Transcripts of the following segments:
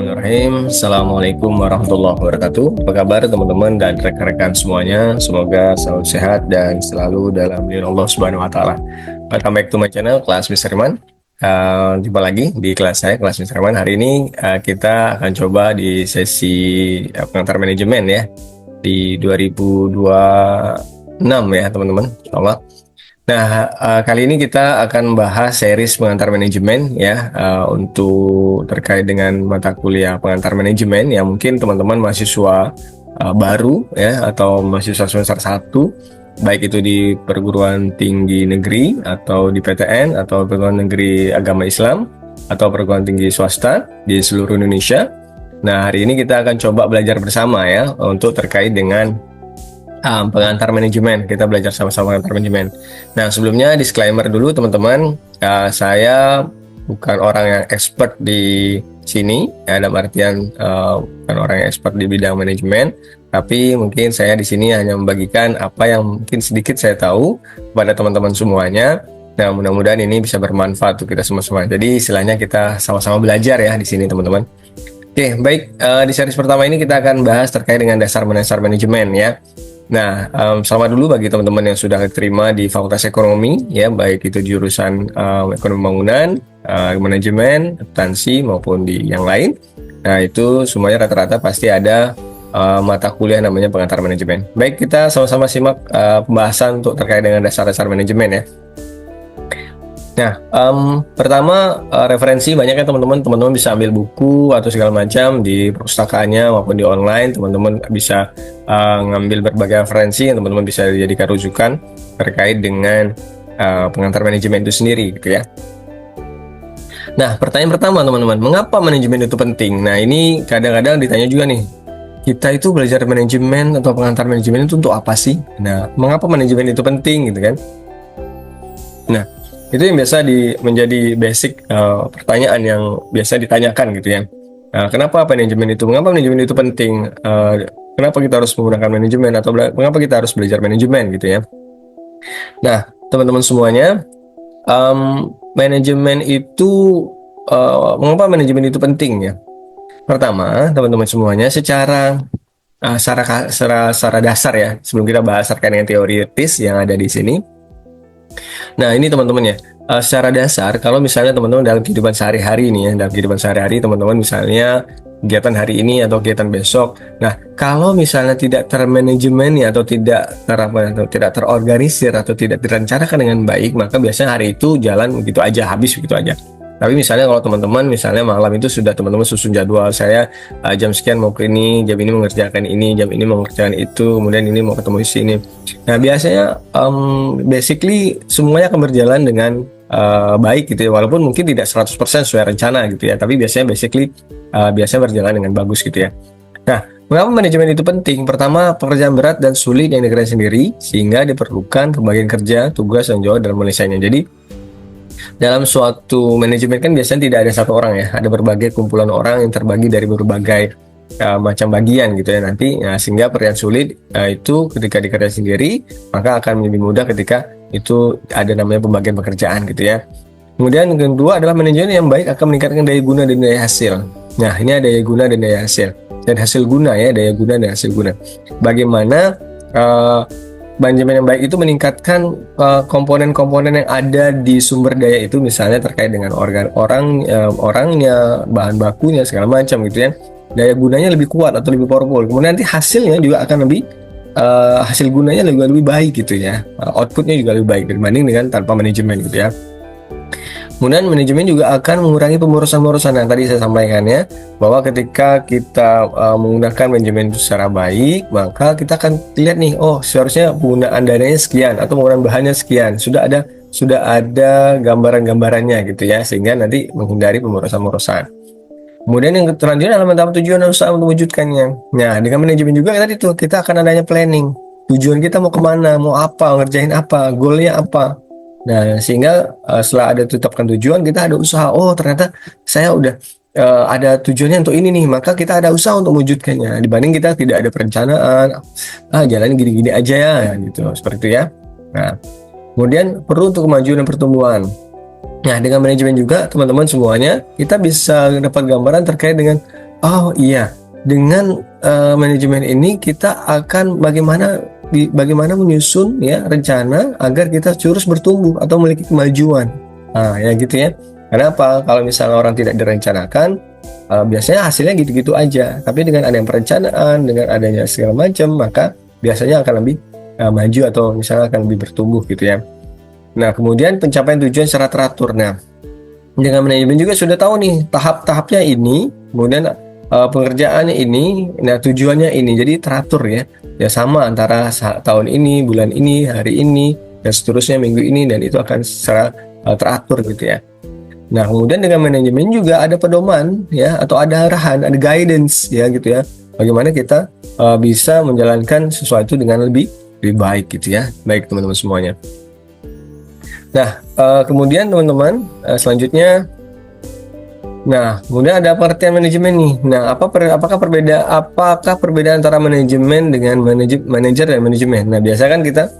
Bismillahirrahmanirrahim. Assalamualaikum warahmatullahi wabarakatuh. Apa kabar teman-teman dan rekan-rekan semuanya? Semoga selalu sehat dan selalu dalam lindungan Allah Subhanahu wa taala. Welcome back to my channel kelas Mr. Iman. Jumpa lagi di kelas saya, kelas Mr. Iman. Hari ini kita akan coba di sesi pengantar manajemen ya di 2026 ya teman-teman. Insyaallah. Nah, kali ini kita akan bahas series pengantar manajemen ya, untuk terkait dengan mata kuliah pengantar manajemen yang mungkin teman-teman mahasiswa baru ya atau mahasiswa semester 1, baik itu di perguruan tinggi negeri atau di PTN atau perguruan negeri agama Islam atau perguruan tinggi swasta di seluruh Indonesia. Nah, hari ini kita akan coba belajar bersama ya untuk terkait dengan pengantar manajemen. Kita belajar sama-sama pengantar manajemen. Nah, sebelumnya disclaimer dulu teman-teman, saya bukan orang yang expert di sini ya, dalam artian bukan orang yang expert di bidang manajemen, tapi mungkin saya di sini hanya membagikan apa yang mungkin sedikit saya tahu kepada teman-teman semuanya. Nah, mudah-mudahan ini bisa bermanfaat untuk kita semua-semua. Jadi istilahnya kita sama-sama belajar ya di sini teman-teman. Oke, baik, di series pertama ini kita akan bahas terkait dengan dasar-dasar manajemen ya. Nah, selamat dulu bagi teman-teman yang sudah diterima di Fakultas Ekonomi ya, baik itu jurusan ekonomi bangunan, manajemen, akuntansi maupun di yang lain. Nah, itu semuanya rata-rata pasti ada mata kuliah namanya pengantar manajemen. Baik, kita sama-sama simak pembahasan untuk terkait dengan dasar-dasar manajemen ya. Nah, pertama referensi banyak ya teman-teman bisa ambil buku atau segala macam di perpustakaannya maupun di online. Teman-teman bisa ngambil berbagai referensi yang teman-teman bisa dijadikan rujukan terkait dengan pengantar manajemen itu sendiri gitu ya. Nah, pertanyaan pertama teman-teman, mengapa manajemen itu penting? Nah, ini kadang-kadang ditanya juga nih, kita itu belajar manajemen atau pengantar manajemen itu untuk apa sih? Nah, mengapa manajemen itu penting gitu kan? Nah, itu yang biasa menjadi basic pertanyaan yang biasa ditanyakan gitu ya. Kenapa manajemen itu? Mengapa manajemen itu penting? Kenapa kita harus menggunakan manajemen atau mengapa kita harus belajar manajemen gitu ya? Nah, teman-teman semuanya, manajemen itu mengapa manajemen itu penting ya? Pertama, teman-teman semuanya secara dasar ya, sebelum kita bahas terkait dengan teoritis yang ada di sini. Nah, ini teman-teman ya, secara dasar kalau misalnya teman-teman dalam kehidupan sehari-hari ini ya, dalam kehidupan sehari-hari teman-teman misalnya kegiatan hari ini atau kegiatan besok. Nah, kalau misalnya tidak termanajemen atau tidak terorganisir atau tidak direncanakan dengan baik, maka biasanya hari itu jalan begitu aja, habis begitu aja. Tapi misalnya kalau teman-teman misalnya malam itu sudah teman-teman susun jadwal, saya jam sekian mau ke ini, jam ini mengerjakan ini, jam ini mengerjakan itu, kemudian ini mau ketemu di sini. Nah, biasanya basically semuanya akan berjalan dengan baik gitu ya, walaupun mungkin tidak 100% sesuai rencana gitu ya, tapi biasanya biasanya berjalan dengan bagus gitu ya. Nah, mengapa manajemen itu penting? Pertama, pekerjaan berat dan sulit yang dikerjakan sendiri sehingga diperlukan pembagian kerja, tugas, dan jawab dalam menyelesaikannya. Jadi dalam suatu manajemen kan biasanya tidak ada satu orang ya, ada berbagai kumpulan orang yang terbagi dari berbagai macam bagian gitu ya nanti, sehingga pekerjaan sulit itu ketika dikerjakan sendiri maka akan lebih mudah ketika itu ada namanya pembagian pekerjaan gitu ya. Kemudian yang kedua adalah manajemen yang baik akan meningkatkan daya guna dan daya hasil. Nah, ini ada daya guna dan daya hasil dan hasil guna ya, daya guna dan hasil guna. Bagaimana manajemen yang baik itu meningkatkan komponen-komponen yang ada di sumber daya itu, misalnya terkait dengan orangnya, bahan bakunya, segala macam gitu ya. Daya gunanya lebih kuat atau lebih powerful. Kemudian nanti hasilnya juga akan hasil gunanya lebih baik gitu ya. Outputnya juga lebih baik dibanding dengan tanpa manajemen gitu ya. Kemudian manajemen juga akan mengurangi pemborosan-pemborosan yang tadi saya sampaikan ya, bahwa ketika kita menggunakan manajemen itu secara baik, maka kita akan lihat nih, oh seharusnya penggunaan dananya sekian atau penggunaan bahannya sekian, sudah ada gambaran-gambarannya gitu ya, sehingga nanti menghindari pemborosan-pemborosan. Kemudian yang selanjutnya adalah menetapkan tujuan dan usaha untuk mewujudkannya. Nah, dengan manajemen juga tadi tuh kita akan adanya planning. Tujuan kita mau kemana, mau apa, ngerjain apa, goalnya apa. Nah, sehingga setelah ada tetapkan tujuan, kita ada usaha. Oh, ternyata saya udah ada tujuannya untuk ini nih, maka kita ada usaha untuk mewujudkannya. Dibanding kita tidak ada perencanaan, jalan gini-gini aja ya, gitu, seperti itu ya. Nah, kemudian perlu untuk kemajuan dan pertumbuhan. Nah, dengan manajemen juga teman-teman semuanya kita bisa dapat gambaran terkait dengan Oh iya, dengan manajemen ini kita akan bagaimana menyusun ya rencana agar kita terus bertumbuh atau memiliki kemajuan. Nah, ya gitu ya. Kenapa? Kalau misalnya orang tidak direncanakan, biasanya hasilnya gitu-gitu aja. Tapi dengan adanya perencanaan, dengan adanya segala macam, maka biasanya akan lebih maju atau misalnya akan lebih bertumbuh gitu ya. Nah, kemudian pencapaian tujuan secara teratur. Nah, dengan manajemen juga sudah tahu nih tahap-tahapnya ini, kemudian pengerjaannya ini, nah tujuannya ini, jadi teratur ya, ya sama antara tahun ini, bulan ini, hari ini, dan seterusnya minggu ini, dan itu akan secara teratur gitu ya. Nah kemudian dengan manajemen juga ada pedoman ya, atau ada arahan, ada guidance ya gitu ya, bagaimana kita bisa menjalankan sesuatu dengan lebih baik gitu ya, baik teman-teman semuanya. Nah, kemudian teman-teman, selanjutnya, nah, kemudian ada pengertian manajemen nih. Nah, apakah perbedaan antara manajemen dengan manajer dan manajemen? Nah, biasa kan kita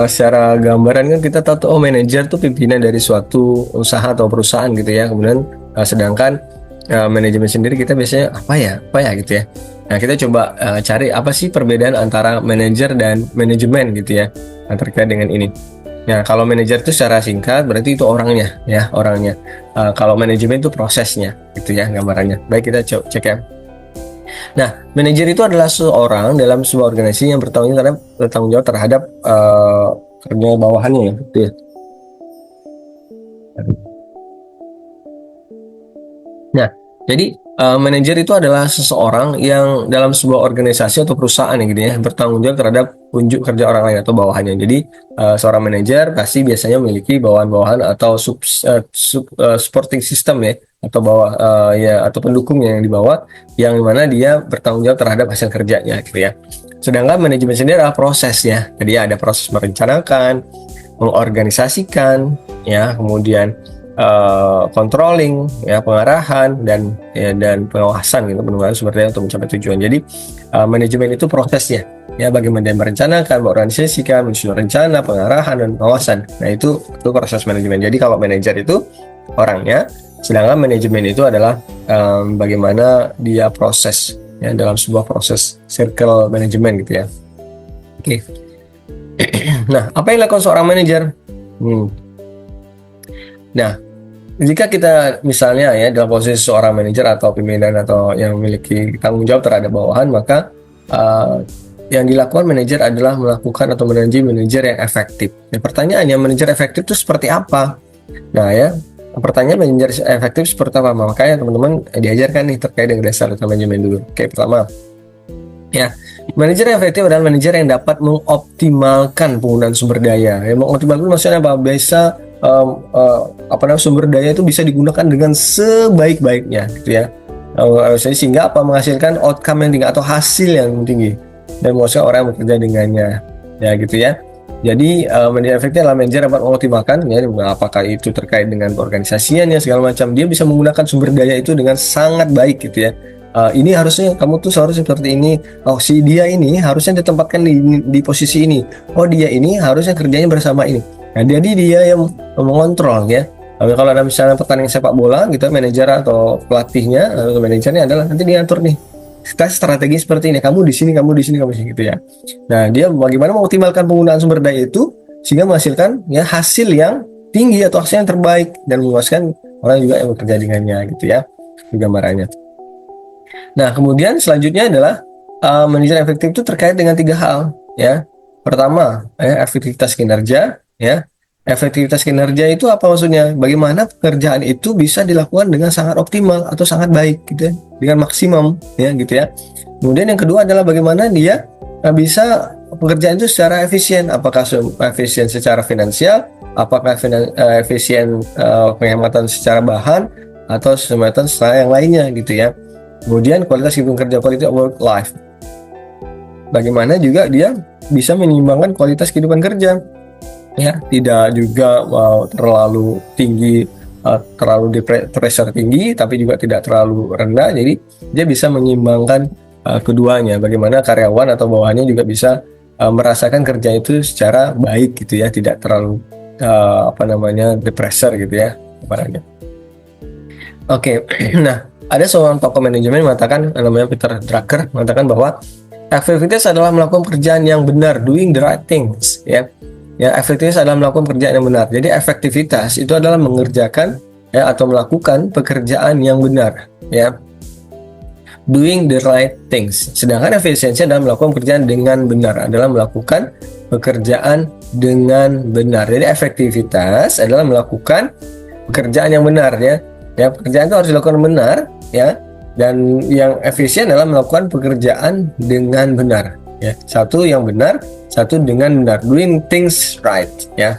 secara gambaran kan kita tahu tuh, oh manajer tuh pimpinan dari suatu usaha atau perusahaan gitu ya. Kemudian sedangkan manajemen sendiri kita biasanya apa ya gitu ya. Nah, kita coba cari apa sih perbedaan antara manajer dan manajemen gitu ya, terkait dengan ini. Nah, kalau manajer itu secara singkat berarti itu orangnya ya, orangnya. Kalau manajemen itu prosesnya, gitu ya gambarannya. Baik, kita cek ya. Nah, manajer itu adalah seorang dalam sebuah organisasi yang bertanggung jawab terhadap kerja bawahannya ya, gitu ya. Nah, jadi manajer itu adalah seseorang yang dalam sebuah organisasi atau perusahaan ya gitu ya, bertanggung jawab terhadap unjuk kerja orang lain atau bawahannya. Jadi seorang manajer pasti biasanya memiliki bawahan-bawahan atau supporting system ya, atau ya atau pendukungnya yang di bawah, yang mana dia bertanggung jawab terhadap hasil kerjanya gitu ya. Sedangkan manajemen sendiri adalah prosesnya. Jadi ada proses merencanakan, mengorganisasikan, ya, kemudian controlling, ya, pengarahan dan pengawasan gitu, penunggangan sumber daya untuk mencapai tujuan. Jadi manajemen itu prosesnya, ya, bagaimana dia merencanakan, mengorganisasikan, menyusun rencana, pengarahan dan pengawasan. Nah itu proses manajemen. Jadi kalau manajer itu orangnya, sedangkan manajemen itu adalah bagaimana dia proses ya dalam sebuah proses circle manajemen gitu ya. Oke. Nah, apa yang dilakukan seorang manajer? Nah, jika kita misalnya ya dalam posisi seorang manajer atau pimpinan atau yang memiliki tanggung jawab terhadap bawahan, maka yang dilakukan manajer adalah melakukan atau menjadi manajer yang efektif. Nah, pertanyaannya, manajer efektif itu seperti apa? Nah ya, pertanyaan manajer efektif seperti apa? Makanya teman-teman diajarkan nih terkait dengan dasar manajemen dulu. Oke, pertama, ya, manajer efektif adalah manajer yang dapat mengoptimalkan penggunaan sumber daya. Ya, mengoptimalkan maksudnya apa? Sumber daya itu bisa digunakan dengan sebaik-baiknya gitu ya. Sehingga menghasilkan outcome yang tinggi atau hasil yang tinggi dan menguasai orang yang bekerja dengannya, ya gitu ya. Jadi manajer efektif adalah manajer dapat mengoptimalkan ya, apakah itu terkait dengan organisasiannya segala macam, dia bisa menggunakan sumber daya itu dengan sangat baik gitu ya. Ini harusnya kamu tuh seharusnya seperti ini. Oh, si dia ini harusnya ditempatkan di posisi ini. Oh, dia ini harusnya kerjanya bersama ini. Nah, jadi dia yang mengontrol ya. Lalu kalau ada misalnya pertandingan sepak bola gitu, manajer atau pelatihnya atau manajernya adalah nanti diatur nih, kita strategi seperti ini, kamu di sini, kamu di sini, kamu di sini gitu ya. Nah, dia bagaimana mengoptimalkan penggunaan sumber daya itu sehingga menghasilkan ya hasil yang tinggi atau hasil yang terbaik dan memuaskan orang juga yang bekerja dengannya gitu ya. Itu gambarannya. Nah, kemudian selanjutnya adalah manajer efektif itu terkait dengan 3 hal ya. Pertama, efektivitas kinerja ya. Efektivitas kinerja itu apa maksudnya? Bagaimana pekerjaan itu bisa dilakukan dengan sangat optimal atau sangat baik gitu ya, dengan maksimum ya gitu ya. Kemudian yang kedua adalah bagaimana dia bisa pekerjaan itu secara efisien, apakah efisien secara finansial, apakah efisien penghematan secara bahan atau penghematan secara yang lainnya gitu ya. Kemudian kualitas kehidupan kerja, quality of work life. Bagaimana juga dia bisa menyeimbangkan kualitas kehidupan kerja. Ya, tidak juga terlalu tinggi, terlalu pressure tinggi, tapi juga tidak terlalu rendah. Jadi dia bisa menyeimbangkan keduanya. Bagaimana karyawan atau bawahannya juga bisa merasakan kerja itu secara baik gitu ya, tidak terlalu pressure gitu ya, barangnya. Oke, nah Ada seorang tokoh manajemen mengatakan, namanya Peter Drucker, mengatakan bahwa efektivitas adalah melakukan pekerjaan yang benar, doing the right things, ya. Ya, efektivitas adalah melakukan pekerjaan yang benar. Jadi efektivitas itu adalah mengerjakan ya atau melakukan pekerjaan yang benar, ya. Doing the right things. Sedangkan efisiensi adalah melakukan pekerjaan dengan benar, adalah melakukan pekerjaan dengan benar. Jadi efektivitas adalah melakukan pekerjaan yang benar, ya. Ya, pekerjaan itu harus dilakukan benar, ya, dan yang efisien adalah melakukan pekerjaan dengan benar, ya. Satu yang benar, satu dengan benar, doing things right, ya.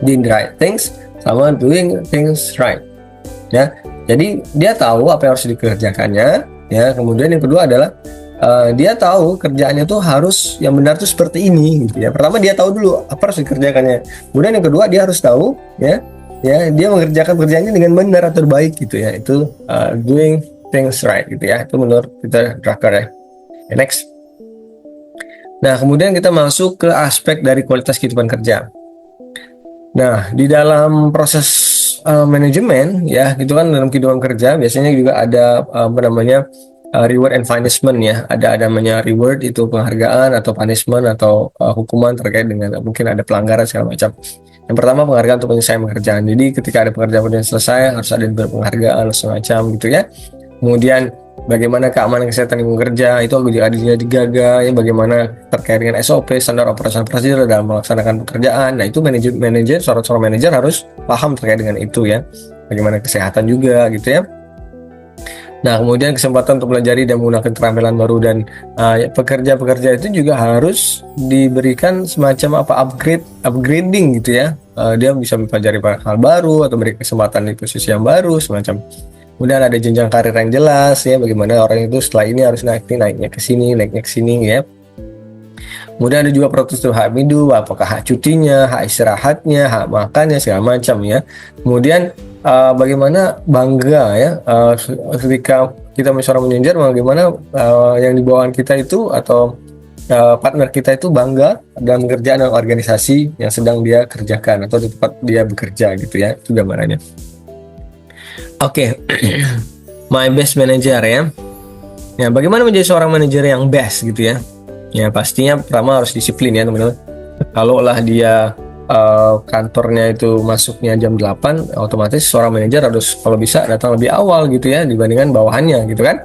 Doing the right things sama doing things right, ya. Jadi dia tahu apa yang harus dikerjakannya, ya. Kemudian yang kedua adalah dia tahu kerjaannya tuh harus yang benar tuh seperti ini, gitu ya. Pertama dia tahu dulu apa harus dikerjakannya, kemudian yang kedua dia harus tahu, ya, dia mengerjakan pekerjaannya dengan benar atau baik, gitu ya. Itu doing things right, gitu ya. Itu menurut Peter Drucker, ya. Next. Nah, kemudian kita masuk ke aspek dari kualitas kehidupan kerja. Nah, di dalam proses manajemen, ya, gitu kan, dalam kehidupan kerja biasanya juga ada reward and punishment, ya. Ada namanya reward, itu penghargaan, atau punishment atau hukuman terkait dengan mungkin ada pelanggaran segala macam. Yang pertama, penghargaan untuk penyelesaian pekerjaan. Jadi ketika ada pekerjaan yang selesai harus ada penghargaan semacam gitu, ya. Kemudian bagaimana keamanan kesehatan lingkungan kerja itu juga dijaga, ya. Bagaimana terkait dengan SOP, standar operasi prosedur dalam melaksanakan pekerjaan. Nah, itu seorang manajer harus paham terkait dengan itu, ya. Bagaimana kesehatan juga, gitu, ya. Nah, kemudian kesempatan untuk belajar dan menggunakan keterampilan baru, dan pekerja-pekerja itu juga harus diberikan semacam upgrading, gitu, ya. Dia bisa mempelajari hal baru atau beri kesempatan di posisi yang baru semacam. Kemudian ada jenjang karir yang jelas, ya. Bagaimana orang itu setelah ini harus naiknya ke sini, ya. Kemudian ada juga proteksi hak hidup, apakah hak cutinya, hak istirahatnya, hak makannya, segala macam, ya. Kemudian bagaimana bangga, ya, ketika kita seorang manajer, bagaimana yang di bawahan kita itu atau partner kita itu bangga dalam pekerjaan dan organisasi yang sedang dia kerjakan atau di tempat dia bekerja, gitu, ya. Itu gambarannya. Oke. My best manager, ya. Ya, bagaimana menjadi seorang manajer yang best, gitu, ya. Ya, pastinya pertama harus disiplin, ya, teman-teman. Kalau lah dia kantornya itu masuknya jam 8, otomatis seorang manajer harus kalau bisa datang lebih awal, gitu, ya, dibandingkan bawahannya, gitu kan.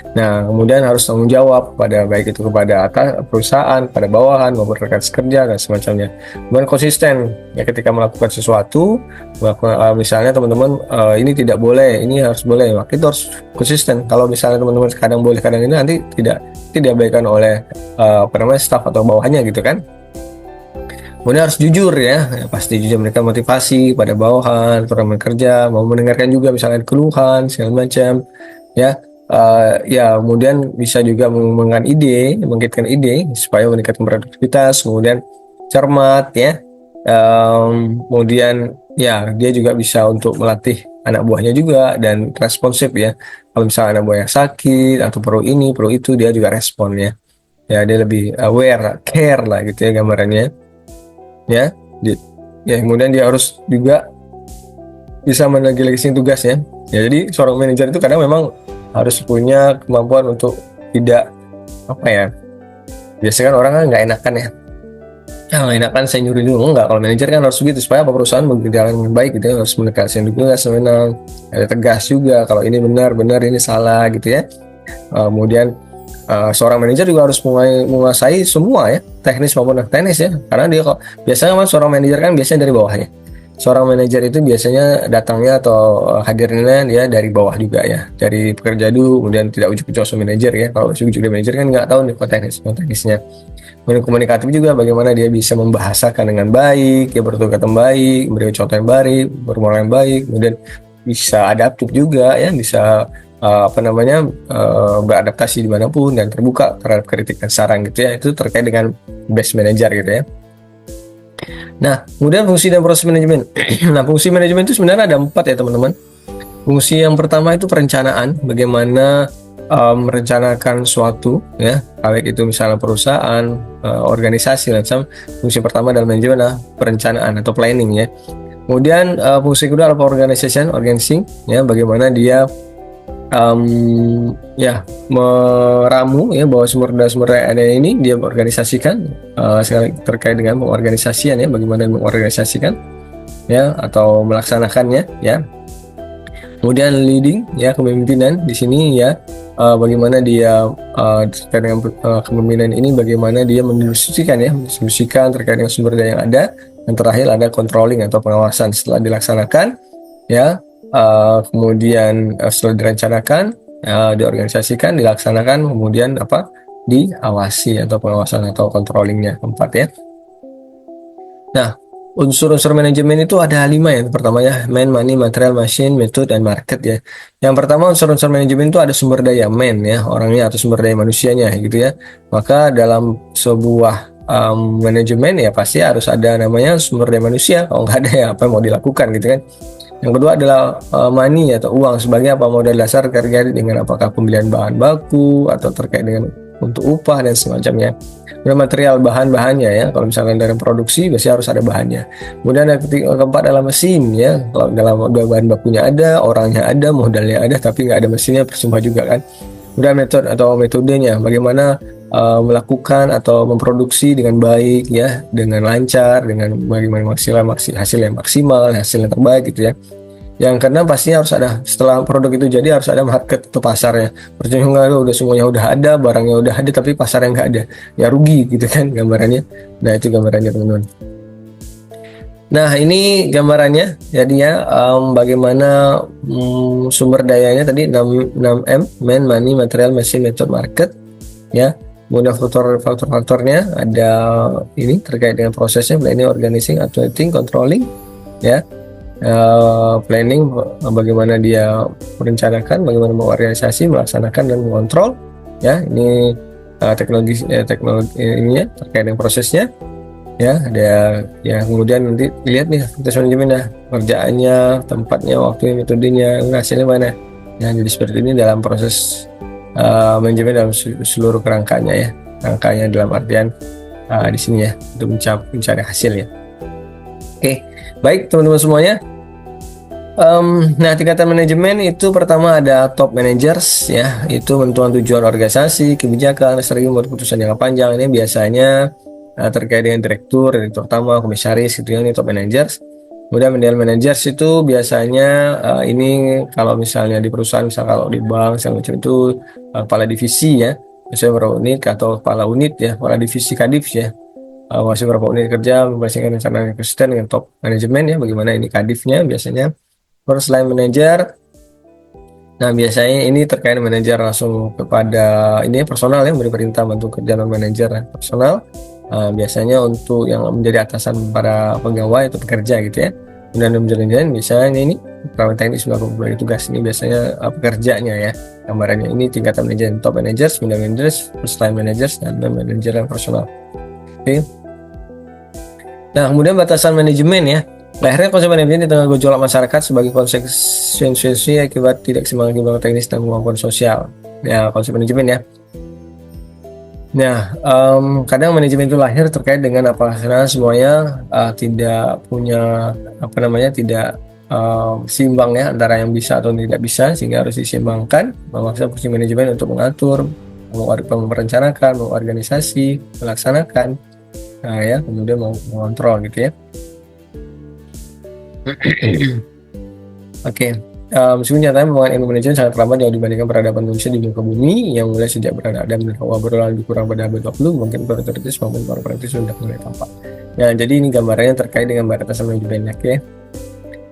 Nah, kemudian harus tanggung jawab pada baik itu kepada atas perusahaan, pada bawahan maupun rekan sekerja dan semacamnya. Kemudian konsisten, ya, ketika melakukan sesuatu, misalnya teman-teman ini tidak boleh, ini harus boleh, maka itu harus konsisten. Kalau misalnya teman-teman kadang boleh, kadang ini, nanti tidak diabaikan oleh staff atau bawahannya, gitu kan. Kemudian harus jujur, ya, pasti jujur, memberikan motivasi pada bawahan, program kerja, mau mendengarkan juga misalnya keluhan segala macam, ya. Ya, kemudian bisa juga membangkitkan ide supaya meningkatkan produktivitas, kemudian cermat, ya. Kemudian, ya, dia juga bisa untuk melatih anak buahnya juga dan responsif, ya. Kalau misalnya anak buahnya sakit atau perlu ini, perlu itu, dia juga respon, ya. Ya, dia lebih aware, care lah, gitu, ya, gambarannya. Ya, kemudian dia harus juga bisa mendelegasikan tugas, ya. Ya, jadi seorang manajer itu kadang memang harus punya kemampuan untuk tidak biasanya kan orang kan nggak enakan, ya. Nggak enakan saya nyuruh dulu, enggak. Kalau manajer kan harus begitu supaya perusahaan berjalan dengan baik, gitu, ya. Harus mendelegasikan tugas, ada tegas juga kalau ini benar, ini salah, gitu, ya. Kemudian seorang manajer juga harus menguasai semua, ya, teknis maupun teknis, ya, karena dia biasanya seorang manajer kan biasanya dari bawahnya. Seorang manajer itu biasanya datangnya atau hadirnya dia dari bawah juga, ya, dari pekerja dulu, kemudian tidak ujuk-ujuk langsung manajer, ya. Kalau ujuk-ujuk manajer kan nggak tahu nih teknisnya. Kemudian komunikatif juga, bagaimana dia bisa membahasakan dengan baik, ya, bertutur kata baik, memberi contoh yang baik, bermoral yang baik, kemudian bisa adaptif juga, ya, bisa beradaptasi dimanapun dan terbuka terhadap kritik dan saran, gitu, ya. Itu terkait dengan best manager, gitu, ya. Nah, kemudian fungsi dan proses manajemen. Nah, fungsi manajemen itu sebenarnya ada 4, ya, teman-teman. Fungsi yang pertama itu perencanaan, bagaimana merencanakan suatu, ya, baik itu misalnya perusahaan, organisasi, macam. Fungsi pertama dalam manajemen adalah perencanaan atau planning, ya. Kemudian fungsi kedua adalah organizing, ya, bagaimana dia ya meramu ya bahwa sumber daya ada ini dia organisasikan, terkait dengan pengorganisasian ya, bagaimana mengorganisasikan ya atau melaksanakannya ya. Kemudian leading ya, kepemimpinan di sini ya, bagaimana dia terkait dengan kepemimpinan ini, bagaimana dia mendistribusikan terkait dengan sumber daya yang ada. Dan terakhir ada controlling atau pengawasan setelah dilaksanakan ya. Kemudian setelah direncanakan, diorganisasikan, dilaksanakan, kemudian diawasi atau pengawasan atau controllingnya keempat ya. Nah, unsur-unsur manajemen itu ada 5 ya. Pertama ya, man, money, material, machine, method, dan market ya. Yang pertama unsur-unsur manajemen itu ada sumber daya man ya, orangnya atau sumber daya manusianya gitu ya. Maka dalam sebuah manajemen ya pasti harus ada namanya sumber daya manusia. Kalau nggak ada ya apa yang mau dilakukan gitu kan. Yang kedua adalah money atau uang sebagai modal dasar terkait dengan apakah pembelian bahan baku atau terkait dengan untuk upah dan semacamnya. Kemudian material bahan-bahannya ya, kalau misalkan dalam produksi biasanya harus ada bahannya. Kemudian yang keempat adalah mesin ya, kalau dalam bahan bakunya ada, orangnya ada, modalnya ada, tapi nggak ada mesinnya percuma juga kan. Kemudian metodenya, bagaimana melakukan atau memproduksi dengan baik ya, dengan lancar, dengan bagaimana hasil yang maksimal, hasil yang terbaik gitu ya. Yang keenam pastinya harus ada, setelah produk itu jadi harus ada market atau pasarnya. Percuma udah semuanya udah ada, barangnya udah ada, tapi pasarnya nggak ada, ya rugi gitu kan gambarannya. Nah itu gambarannya teman-teman. Nah ini gambarannya jadinya, bagaimana sumber dayanya tadi 6M, man, money, material, machine, method, market ya. Kemudian faktor-faktornya ada ini terkait dengan prosesnya, planning, organizing, auditing, controlling ya. Planning, bagaimana dia merencanakan, bagaimana mengorganisasi, melaksanakan dan mengontrol ya. Ini teknologi ininya terkait dengan prosesnya ya. Ada ya, kemudian nanti lihat nih tes manajemen ya, kerjaannya, tempatnya, waktunya, metodenya, hasilnya mana ya. Jadi seperti ini dalam proses manajemen dalam seluruh kerangkanya ya. Rangkanya dalam artian di sini ya, untuk mencari hasil ya. Oke, baik teman-teman semuanya. Nah, tingkatan manajemen itu pertama ada top managers ya, itu menentukan tujuan organisasi, kebijakan, strategi membuat keputusan jangka panjang. Ini biasanya terkait dengan direktur utama, komisaris gitu ya, ini top managers. Kemudian middle managers itu biasanya ini kalau misalnya di perusahaan, misal kalau di bank segala macam itu kepala divisi ya, misalnya berapa unit atau kepala unit ya, kepala divisi kadif ya. Masih berapa unit kerja, membahaskan rencana konsisten dengan top manajemen ya, bagaimana ini kadifnya biasanya. Terus line manager, nah biasanya ini terkait manajer langsung kepada ini personal yang beri perintah bantu kerja non manajer personal. Biasanya untuk yang menjadi atasan para pegawai atau pekerja gitu ya. Kemudian manajer misalnya ini perawat teknis melakukan tugas, ini biasanya pekerjanya ya. Gambarannya ini tingkatan manajer, top managers, middle managers, first line managers, dan non manajer yang personal. Oke. Nah kemudian batasan manajemen ya. Lahirnya konsep manajemen di tengah gejolak masyarakat sebagai konsekuensi akibat tidak keseimbangan kemampuan teknis dan kemampuan sosial. Ya, konsep manajemen ya. Nah, kadang manajemen itu lahir terkait dengan karena semuanya tidak punya tidak seimbang ya antara yang bisa atau tidak bisa, sehingga harus diseimbangkan. Maksudnya fungsi manajemen untuk mengatur, merencanakan, mengorganisasi, melaksanakan, nah ya, kemudian mengontrol gitu ya. Oke, meskipun nyatanya pembangunan ilmu manajemen sangat lambat jauh dibandingkan peradaban manusia di muka bumi yang mulai sejak beradab dan berlalu lebih kurang pada abad 20, mungkin otoritas maupun para praktis sudah mulai tampak. Nah, jadi ini gambarannya terkait dengan batasan manajemen ya.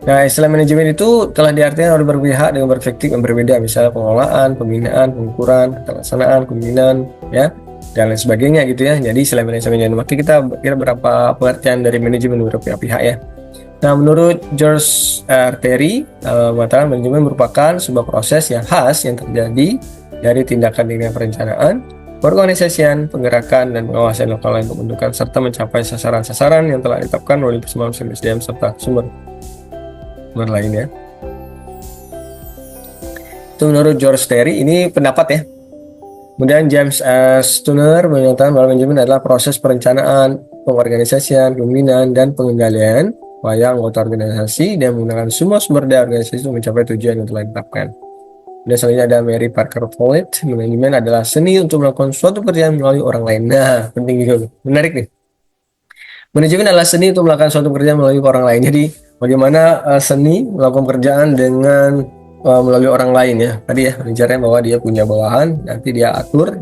Nah, istilah manajemen itu telah diartikan oleh berbagai pihak dengan perspektif yang berbeda, misalnya pengelolaan, pembinaan, pengukuran, pelaksanaan, pembinaan, ya, dan lain sebagainya gitu ya. Jadi istilah manajemen, maka kita kira berapa pengertian dari manajemen beberapa pihak ya. Nah, menurut George R. Terry, mengatakan manajemen merupakan sebuah proses yang khas yang terjadi dari tindakan dengan perencanaan, perorganisasian, penggerakan, dan pengawasan lokal untuk menentukan serta mencapai sasaran-sasaran yang telah ditetapkan oleh semua SDM serta sumber lainnya. Itu menurut George Terry, ini pendapat ya. Kemudian James S. Turner menyatakan bahwa manajemen adalah proses perencanaan, pengorganisasian, pembinaan, dan pengendalian upaya anggota organisasi dan menggunakan semua sumber daya organisasi untuk mencapai tujuan yang telah ditetapkan. Dan selanjutnya ada Mary Parker Follett, manajemen adalah seni untuk melakukan suatu pekerjaan melalui orang lain. Nah, penting juga, menarik nih. Manajemen adalah seni untuk melakukan suatu pekerjaan melalui orang lain. Jadi bagaimana seni melakukan pekerjaan dengan melalui orang lain ya. Tadi ya caranya bahwa dia punya bawahan, nanti dia atur,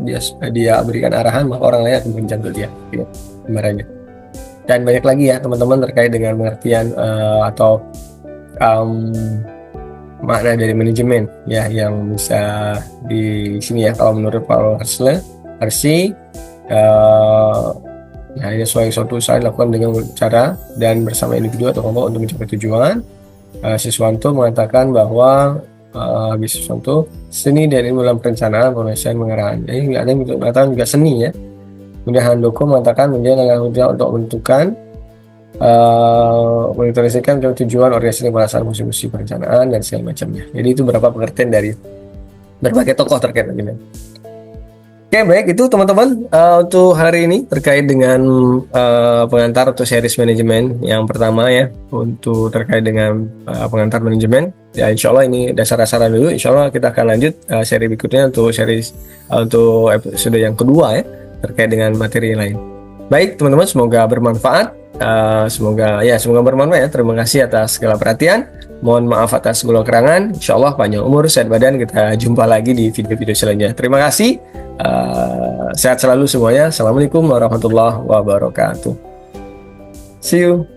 dia berikan arahan, maka orang lain akan bekerja untuk dia. Gitu, kemarinnya. Dan banyak lagi ya teman-teman terkait dengan pengertian atau makna dari manajemen ya yang bisa di sini ya. Kalau menurut Paul Harsi nah, ini suatu usaha dilakukan dengan cara dan bersama individu atau kelompok untuk mencapai tujuan. Siswanto mengatakan bahwa Siswanto seni dan ilmu dalam perencanaan, penguasaan, pengarahan. Jadi ada yang mengatakan juga seni ya. Kemudian Handoko mengatakan menjadi untuk menentukan monitorisikan tujuan organisasi perasaan fungsi perencanaan dan segala macamnya. Jadi itu beberapa pengertian dari berbagai tokoh terkait manajemen. Oke, baik itu teman-teman untuk hari ini terkait dengan pengantar atau series manajemen yang pertama ya untuk terkait dengan pengantar manajemen. Ya insya Allah ini dasar-dasaran dulu. Insya Allah kita akan lanjut seri berikutnya untuk series untuk episode yang kedua ya terkait dengan materi lain. Baik teman-teman, semoga bermanfaat. Semoga bermanfaat ya. Terima kasih atas segala perhatian. Mohon maaf atas segala kekurangan. Insya Allah panjang umur, sehat badan. Kita jumpa lagi di video-video selanjutnya. Terima kasih. Sehat selalu semuanya. Assalamualaikum warahmatullahi wabarakatuh. See you.